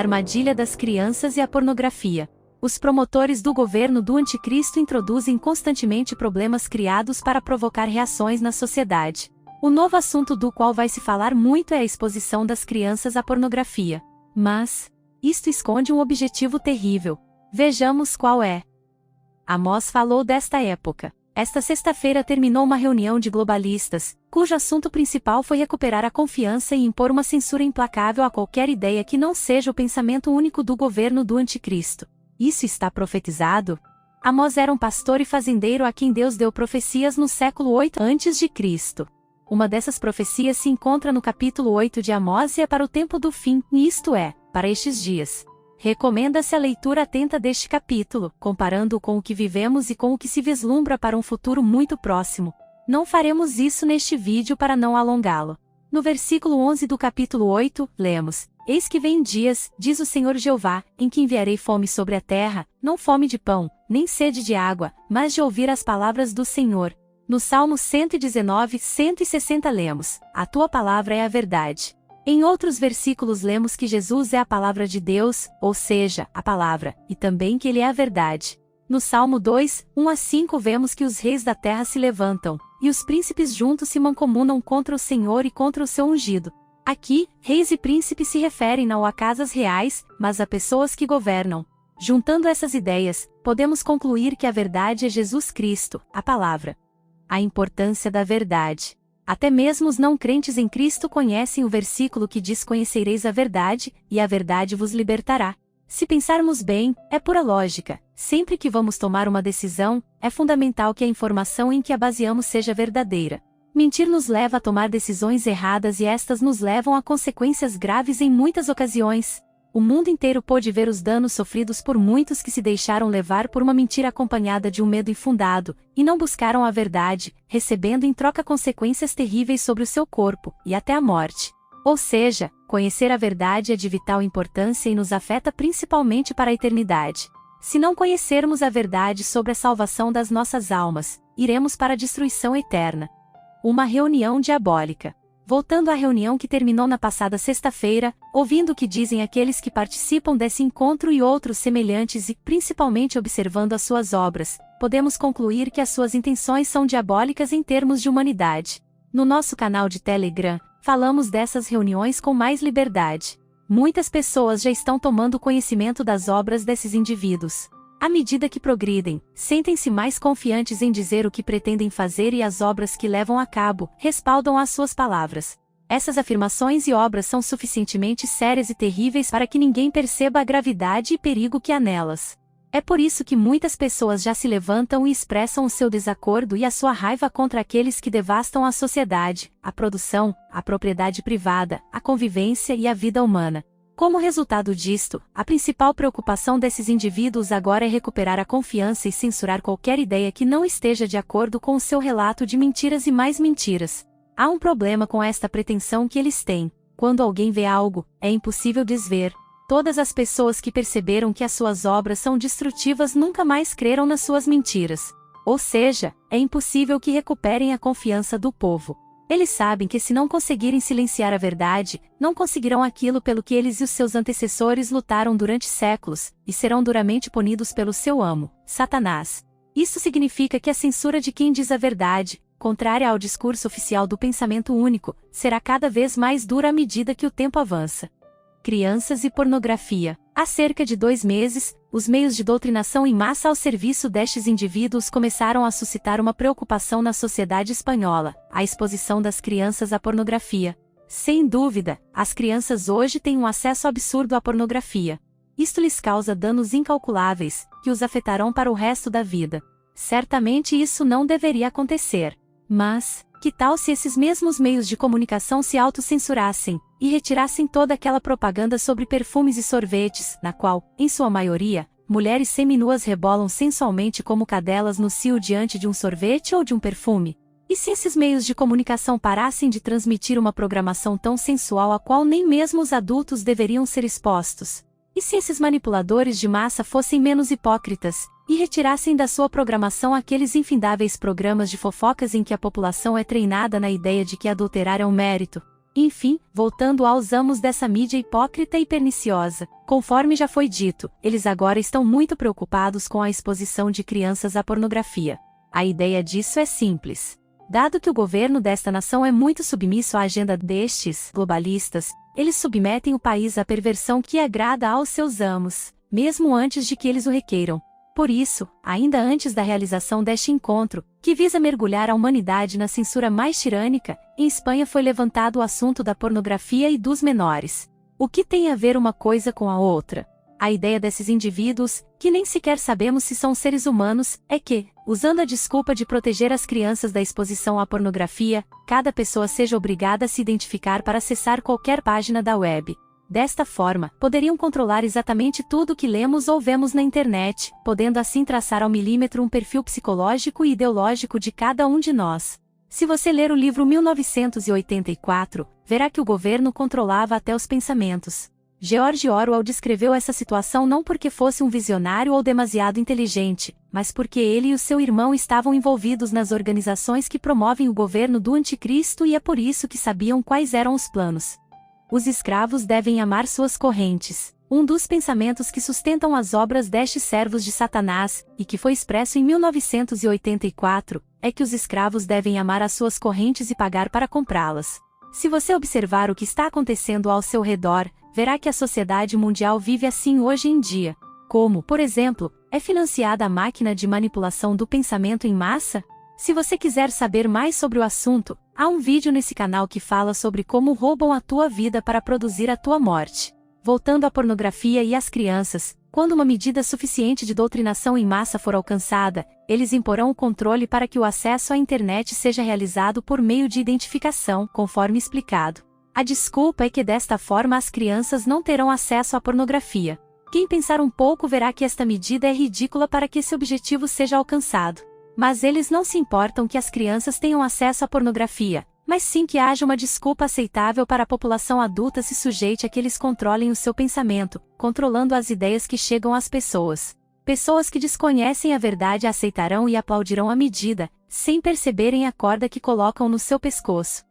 armadilha das crianças e a pornografia. Os promotores do governo do anticristo introduzem constantemente problemas criados para provocar reações na sociedade. O novo assunto do qual vai se falar muito é a exposição das crianças à pornografia. Mas isto esconde um objetivo terrível. Vejamos qual é. Amós falou desta época. Esta sexta-feira terminou uma reunião de globalistas, cujo assunto principal foi recuperar a confiança e impor uma censura implacável a qualquer ideia que não seja o pensamento único do governo do anticristo. Isso está profetizado? Amós era um pastor e fazendeiro a quem Deus deu profecias no século 8 a.C. Uma dessas profecias se encontra no capítulo 8 de Amós e é para o tempo do fim, isto é, para estes dias. Recomenda-se a leitura atenta deste capítulo, comparando-o com o que vivemos e com o que se vislumbra para um futuro muito próximo. Não faremos isso neste vídeo para não alongá-lo. No versículo 11 do capítulo 8, lemos: Eis que vem dias, diz o Senhor Jeová, em que enviarei fome sobre a terra, não fome de pão, nem sede de água, mas de ouvir as palavras do Senhor. No Salmo 119, 160 lemos: A tua palavra é a verdade. Em outros versículos lemos que Jesus é a palavra de Deus, ou seja, a palavra, e também que ele é a verdade. No Salmo 2, 1 a 5 vemos que os reis da terra se levantam, e os príncipes juntos se mancomunam contra o Senhor e contra o seu ungido. Aqui, reis e príncipes se referem não a casas reais, mas a pessoas que governam. Juntando essas ideias, podemos concluir que a verdade é Jesus Cristo, a palavra. A importância da verdade. Até mesmo os não crentes em Cristo conhecem o versículo que diz: Conhecereis a verdade, e a verdade vos libertará. Se pensarmos bem, é pura lógica. Sempre que vamos tomar uma decisão, é fundamental que a informação em que a baseamos seja verdadeira. Mentir nos leva a tomar decisões erradas e estas nos levam a consequências graves em muitas ocasiões. O mundo inteiro pôde ver os danos sofridos por muitos que se deixaram levar por uma mentira acompanhada de um medo infundado, e não buscaram a verdade, recebendo em troca consequências terríveis sobre o seu corpo, e até a morte. Ou seja, conhecer a verdade é de vital importância e nos afeta principalmente para a eternidade. Se não conhecermos a verdade sobre a salvação das nossas almas, iremos para a destruição eterna. Uma reunião diabólica. Voltando à reunião que terminou na passada sexta-feira, ouvindo o que dizem aqueles que participam desse encontro e outros semelhantes e, principalmente observando as suas obras, podemos concluir que as suas intenções são diabólicas em termos de humanidade. No nosso canal de Telegram, falamos dessas reuniões com mais liberdade. Muitas pessoas já estão tomando conhecimento das obras desses indivíduos. À medida que progridem, sentem-se mais confiantes em dizer o que pretendem fazer e as obras que levam a cabo respaldam as suas palavras. Essas afirmações e obras são suficientemente sérias e terríveis para que ninguém perceba a gravidade e perigo que há nelas. É por isso que muitas pessoas já se levantam e expressam o seu desacordo e a sua raiva contra aqueles que devastam a sociedade, a produção, a propriedade privada, a convivência e a vida humana. Como resultado disto, a principal preocupação desses indivíduos agora é recuperar a confiança e censurar qualquer ideia que não esteja de acordo com o seu relato de mentiras e mais mentiras. Há um problema com esta pretensão que eles têm. Quando alguém vê algo, é impossível desver. Todas as pessoas que perceberam que as suas obras são destrutivas nunca mais creram nas suas mentiras. Ou seja, é impossível que recuperem a confiança do povo. Eles sabem que se não conseguirem silenciar a verdade, não conseguirão aquilo pelo que eles e os seus antecessores lutaram durante séculos, e serão duramente punidos pelo seu amo, Satanás. Isso significa que a censura de quem diz a verdade, contrária ao discurso oficial do pensamento único, será cada vez mais dura à medida que o tempo avança. Crianças e pornografia. Há cerca de 2 meses, os meios de doutrinação em massa ao serviço destes indivíduos começaram a suscitar uma preocupação na sociedade espanhola: a exposição das crianças à pornografia. Sem dúvida, as crianças hoje têm um acesso absurdo à pornografia. Isto lhes causa danos incalculáveis, que os afetarão para o resto da vida. Certamente isso não deveria acontecer. Mas, que tal se esses mesmos meios de comunicação se autocensurassem, e retirassem toda aquela propaganda sobre perfumes e sorvetes, na qual, em sua maioria, mulheres seminuas rebolam sensualmente como cadelas no cio diante de um sorvete ou de um perfume? E se esses meios de comunicação parassem de transmitir uma programação tão sensual a qual nem mesmo os adultos deveriam ser expostos? E se esses manipuladores de massa fossem menos hipócritas, e retirassem da sua programação aqueles infindáveis programas de fofocas em que a população é treinada na ideia de que adulterar é um mérito? Enfim, voltando aos amos dessa mídia hipócrita e perniciosa, conforme já foi dito, eles agora estão muito preocupados com a exposição de crianças à pornografia. A ideia disso é simples. Dado que o governo desta nação é muito submisso à agenda destes globalistas, eles submetem o país à perversão que agrada aos seus amos, mesmo antes de que eles o requeiram. Por isso, ainda antes da realização deste encontro, que visa mergulhar a humanidade na censura mais tirânica, em Espanha foi levantado o assunto da pornografia e dos menores. O que tem a ver uma coisa com a outra? A ideia desses indivíduos, que nem sequer sabemos se são seres humanos, é que, usando a desculpa de proteger as crianças da exposição à pornografia, cada pessoa seja obrigada a se identificar para acessar qualquer página da web. Desta forma, poderiam controlar exatamente tudo o que lemos ou vemos na internet, podendo assim traçar ao milímetro um perfil psicológico e ideológico de cada um de nós. Se você ler o livro 1984, verá que o governo controlava até os pensamentos. George Orwell descreveu essa situação não porque fosse um visionário ou demasiado inteligente, mas porque ele e o seu irmão estavam envolvidos nas organizações que promovem o governo do anticristo e é por isso que sabiam quais eram os planos. Os escravos devem amar suas correntes. Um dos pensamentos que sustentam as obras destes servos de Satanás, e que foi expresso em 1984, é que os escravos devem amar as suas correntes e pagar para comprá-las. Se você observar o que está acontecendo ao seu redor, verá que a sociedade mundial vive assim hoje em dia. Como, por exemplo, é financiada a máquina de manipulação do pensamento em massa? Se você quiser saber mais sobre o assunto, há um vídeo nesse canal que fala sobre como roubam a tua vida para produzir a tua morte. Voltando à pornografia e às crianças, quando uma medida suficiente de doutrinação em massa for alcançada, eles imporão o controle para que o acesso à internet seja realizado por meio de identificação, conforme explicado. A desculpa é que desta forma as crianças não terão acesso à pornografia. Quem pensar um pouco verá que esta medida é ridícula para que esse objetivo seja alcançado. Mas eles não se importam que as crianças tenham acesso à pornografia, mas sim que haja uma desculpa aceitável para a população adulta se sujeite a que eles controlem o seu pensamento, controlando as ideias que chegam às pessoas. Pessoas que desconhecem a verdade aceitarão e aplaudirão a medida, sem perceberem a corda que colocam no seu pescoço.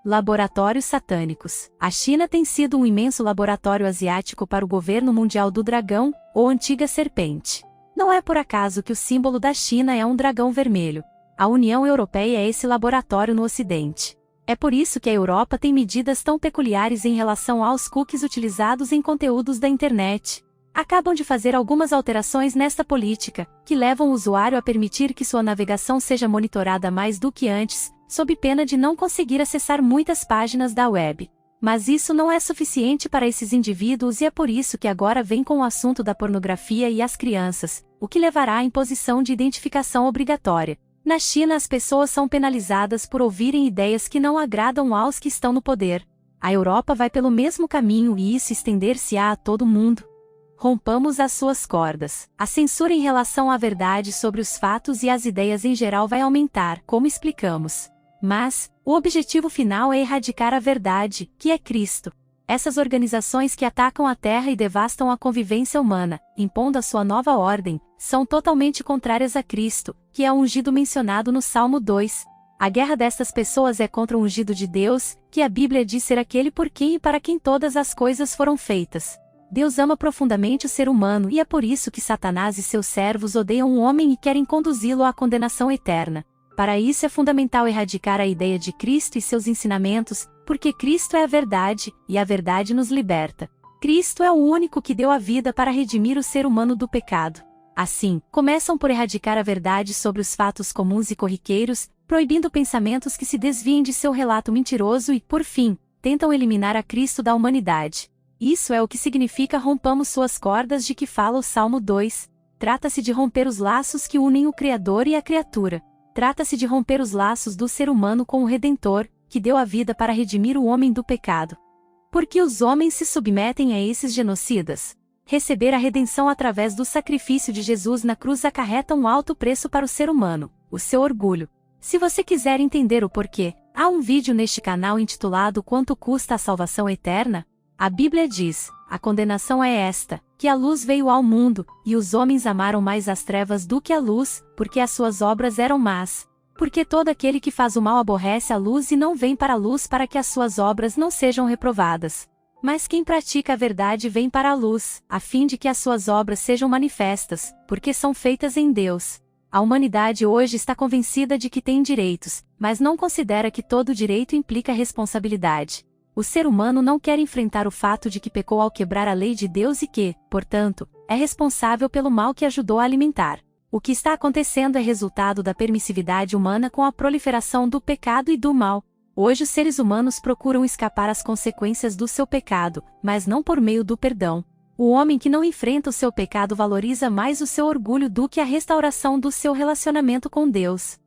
Laboratórios satânicos. A China tem sido um imenso laboratório asiático para o governo mundial do dragão, ou antiga serpente. Não é por acaso que o símbolo da China é um dragão vermelho. A União Europeia é esse laboratório no Ocidente. É por isso que a Europa tem medidas tão peculiares em relação aos cookies utilizados em conteúdos da internet. Acabam de fazer algumas alterações nesta política, que levam o usuário a permitir que sua navegação seja monitorada mais do que antes, sob pena de não conseguir acessar muitas páginas da web. Mas isso não é suficiente para esses indivíduos e é por isso que agora vem com o assunto da pornografia e as crianças, o que levará à imposição de identificação obrigatória. Na China as pessoas são penalizadas por ouvirem ideias que não agradam aos que estão no poder. A Europa vai pelo mesmo caminho e isso estender-se-á a todo mundo. Rompamos as suas cordas. A censura em relação à verdade sobre os fatos e as ideias em geral vai aumentar, como explicamos. Mas, o objetivo final é erradicar a verdade, que é Cristo. Essas organizações que atacam a terra e devastam a convivência humana, impondo a sua nova ordem, são totalmente contrárias a Cristo, que é o ungido mencionado no Salmo 2. A guerra destas pessoas é contra o ungido de Deus, que a Bíblia diz ser aquele por quem e para quem todas as coisas foram feitas. Deus ama profundamente o ser humano e é por isso que Satanás e seus servos odeiam o homem e querem conduzi-lo à condenação eterna. Para isso é fundamental erradicar a ideia de Cristo e seus ensinamentos, porque Cristo é a verdade, e a verdade nos liberta. Cristo é o único que deu a vida para redimir o ser humano do pecado. Assim, começam por erradicar a verdade sobre os fatos comuns e corriqueiros, proibindo pensamentos que se desviem de seu relato mentiroso e, por fim, tentam eliminar a Cristo da humanidade. Isso é o que significa rompamos suas cordas de que fala o Salmo 2. Trata-se de romper os laços que unem o Criador e a criatura. Trata-se de romper os laços do ser humano com o Redentor, que deu a vida para redimir o homem do pecado. Por que os homens se submetem a esses genocidas? Receber a redenção através do sacrifício de Jesus na cruz acarreta um alto preço para o ser humano, o seu orgulho. Se você quiser entender o porquê, há um vídeo neste canal intitulado Quanto custa a salvação eterna? A Bíblia diz, a condenação é esta, que a luz veio ao mundo, e os homens amaram mais as trevas do que a luz, porque as suas obras eram más. Porque todo aquele que faz o mal aborrece a luz e não vem para a luz para que as suas obras não sejam reprovadas. Mas quem pratica a verdade vem para a luz, a fim de que as suas obras sejam manifestas, porque são feitas em Deus. A humanidade hoje está convencida de que tem direitos, mas não considera que todo direito implica responsabilidade. O ser humano não quer enfrentar o fato de que pecou ao quebrar a lei de Deus e que, portanto, é responsável pelo mal que ajudou a alimentar. O que está acontecendo é resultado da permissividade humana com a proliferação do pecado e do mal. Hoje os seres humanos procuram escapar às consequências do seu pecado, mas não por meio do perdão. O homem que não enfrenta o seu pecado valoriza mais o seu orgulho do que a restauração do seu relacionamento com Deus.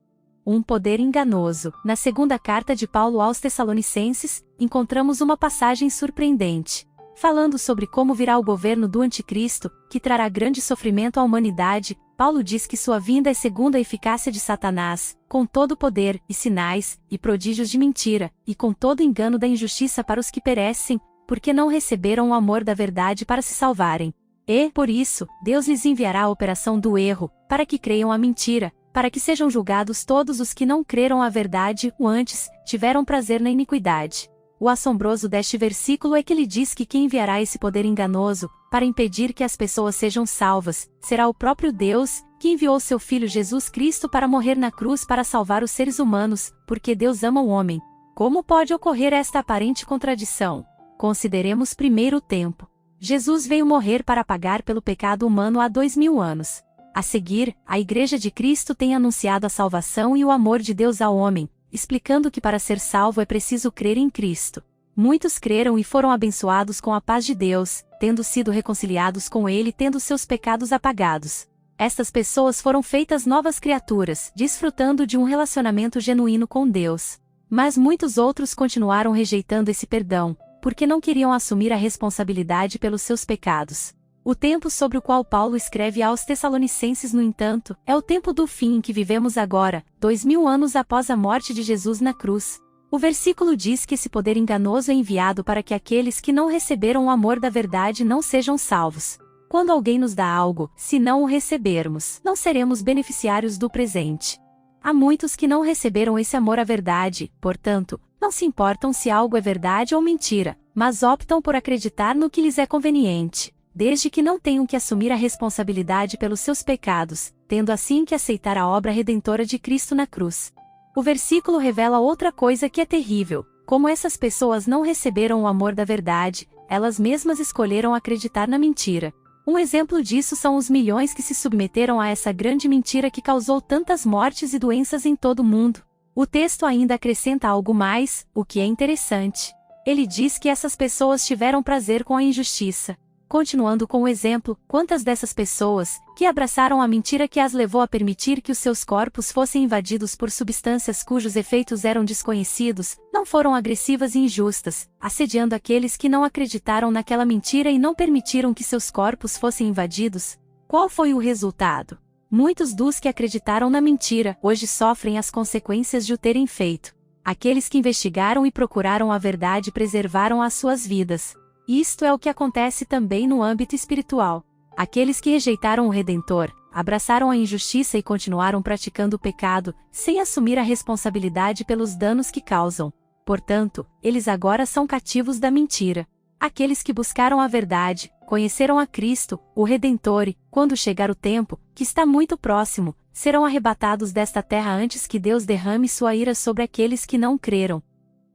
Um poder enganoso. Na segunda carta de Paulo aos Tessalonicenses, encontramos uma passagem surpreendente. Falando sobre como virá o governo do Anticristo, que trará grande sofrimento à humanidade, Paulo diz que sua vinda é segundo a eficácia de Satanás, com todo poder, e sinais, e prodígios de mentira, e com todo engano da injustiça para os que perecem, porque não receberam o amor da verdade para se salvarem. E, por isso, Deus lhes enviará a operação do erro, para que creiam a mentira, para que sejam julgados todos os que não creram a verdade ou antes, tiveram prazer na iniquidade. O assombroso deste versículo é que ele diz que quem enviará esse poder enganoso, para impedir que as pessoas sejam salvas, será o próprio Deus, que enviou seu Filho Jesus Cristo para morrer na cruz para salvar os seres humanos, porque Deus ama o homem. Como pode ocorrer esta aparente contradição? Consideremos primeiro o tempo. Jesus veio morrer para pagar pelo pecado humano há 2000 anos. A seguir, a Igreja de Cristo tem anunciado a salvação e o amor de Deus ao homem, explicando que para ser salvo é preciso crer em Cristo. Muitos creram e foram abençoados com a paz de Deus, tendo sido reconciliados com Ele, tendo seus pecados apagados. Estas pessoas foram feitas novas criaturas, desfrutando de um relacionamento genuíno com Deus. Mas muitos outros continuaram rejeitando esse perdão, porque não queriam assumir a responsabilidade pelos seus pecados. O tempo sobre o qual Paulo escreve aos Tessalonicenses, no entanto, é o tempo do fim em que vivemos agora, 2000 anos após a morte de Jesus na cruz. O versículo diz que esse poder enganoso é enviado para que aqueles que não receberam o amor da verdade não sejam salvos. Quando alguém nos dá algo, se não o recebermos, não seremos beneficiários do presente. Há muitos que não receberam esse amor à verdade, portanto, não se importam se algo é verdade ou mentira, mas optam por acreditar no que lhes é conveniente, desde que não tenham que assumir a responsabilidade pelos seus pecados, tendo assim que aceitar a obra redentora de Cristo na cruz. O versículo revela outra coisa que é terrível: como essas pessoas não receberam o amor da verdade, elas mesmas escolheram acreditar na mentira. Um exemplo disso são os milhões que se submeteram a essa grande mentira que causou tantas mortes e doenças em todo o mundo. O texto ainda acrescenta algo mais, o que é interessante. Ele diz que essas pessoas tiveram prazer com a injustiça. Continuando com o exemplo, quantas dessas pessoas, que abraçaram a mentira que as levou a permitir que os seus corpos fossem invadidos por substâncias cujos efeitos eram desconhecidos, não foram agressivas e injustas, assediando aqueles que não acreditaram naquela mentira e não permitiram que seus corpos fossem invadidos? Qual foi o resultado? Muitos dos que acreditaram na mentira, hoje sofrem as consequências de o terem feito. Aqueles que investigaram e procuraram a verdade preservaram as suas vidas. Isto é o que acontece também no âmbito espiritual. Aqueles que rejeitaram o Redentor, abraçaram a injustiça e continuaram praticando o pecado, sem assumir a responsabilidade pelos danos que causam. Portanto, eles agora são cativos da mentira. Aqueles que buscaram a verdade, conheceram a Cristo, o Redentor e, quando chegar o tempo, que está muito próximo, serão arrebatados desta terra antes que Deus derrame sua ira sobre aqueles que não creram.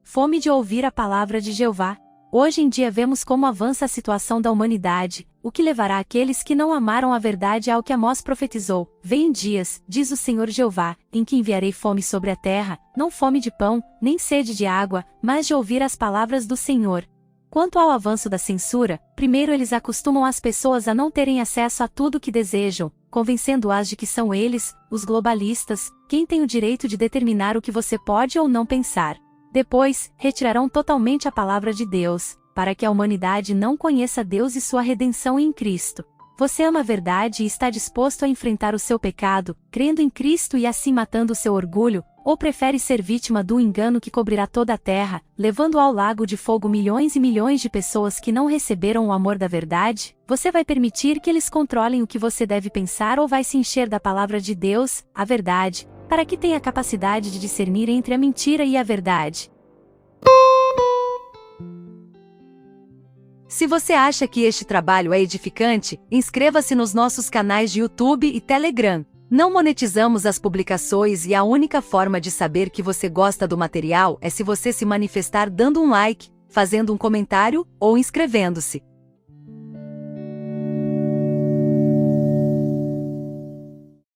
Fome de ouvir a palavra de Jeová. Hoje em dia vemos como avança a situação da humanidade, o que levará aqueles que não amaram a verdade ao que Amós profetizou: vêm dias, diz o Senhor Jeová, em que enviarei fome sobre a terra, não fome de pão, nem sede de água, mas de ouvir as palavras do Senhor. Quanto ao avanço da censura, primeiro eles acostumam as pessoas a não terem acesso a tudo o que desejam, convencendo-as de que são eles, os globalistas, quem tem o direito de determinar o que você pode ou não pensar. Depois, retirarão totalmente a palavra de Deus, para que a humanidade não conheça Deus e sua redenção em Cristo. Você ama a verdade e está disposto a enfrentar o seu pecado, crendo em Cristo e assim matando o seu orgulho, ou prefere ser vítima do engano que cobrirá toda a terra, levando ao lago de fogo milhões e milhões de pessoas que não receberam o amor da verdade? Você vai permitir que eles controlem o que você deve pensar ou vai se encher da palavra de Deus, a verdade, para que tenha capacidade de discernir entre a mentira e a verdade. Se você acha que este trabalho é edificante, inscreva-se nos nossos canais de YouTube e Telegram. Não monetizamos as publicações e a única forma de saber que você gosta do material é se você se manifestar dando um like, fazendo um comentário ou inscrevendo-se.